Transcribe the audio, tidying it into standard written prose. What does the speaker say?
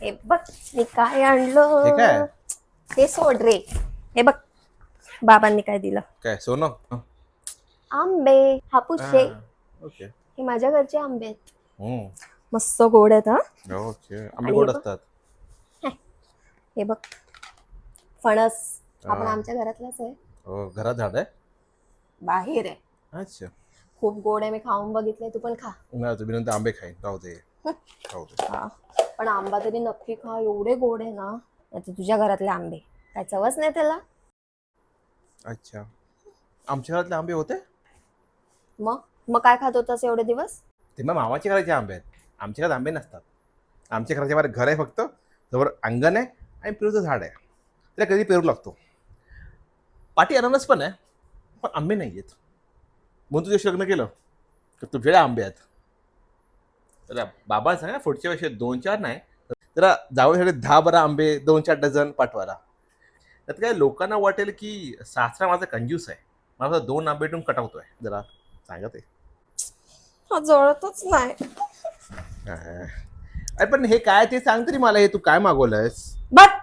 हे बघ मी काय हे आणलं. काय? हे सोड रे. हे बघ बाबांनी काय दिलं. काय सोनं? आंबे हापूसचे. ओके. हे माझ्या घरचे आंबे आहेत. हम्म. मस्त गोड आहेत हा. ओके. आंबे आणि गोड हे बघ. असतात. हे बघ फणस. हा. आपण आमच्या घरातलाच आहे. हो, घरात झाड आहे. बाहेर आहे. अच्छा. खूप गोड आहे. मी खाऊन बघितलंय. तू पण खा. नाही, तुम्ही नंतर आंबे खाईन. राहू दे. राहू दे. हा. पण आंबा तरी नक्की खा. एवढे गोड आहे ना. आता तुझ्या घरातले आंबे काय चवच नाही त्याला. अच्छा. आमच्या घरातले आंबे होते? मग मग काय खात होतास एवढे दिवस. ते मग मामाच्या घराचे आंबे आहेत. आमच्या घरात आंबे नसतात. आमच्या घराच्या बाहेर घर आहे फक्त. जवळ अंगण आहे आणि पेरूचं झाड आहे. त्याला कधी पेरू लागतो. पाठी अननस पण आहे, पण आंबे नाही आहेत. म्हणून तुझ्याशी लग्न केलं तर तुझ्याकडे आंबे आहेत. तर बाबा सांगा पुढच्या वर्षी 2-4 नाही, जरा जावयासाठी 10-12 आंबे 2-4 डझन पाठवायला. त्यात काय लोकांना वाटेल की सासरा माझा कंजूस आहे, मला 2 आंबे ठेवून कटावतोय. जरा सांगत आहे. हा जळतच नाही. अरे पण हे काय ते सांग तरी मला, हे तू काय मागवलंयस? बट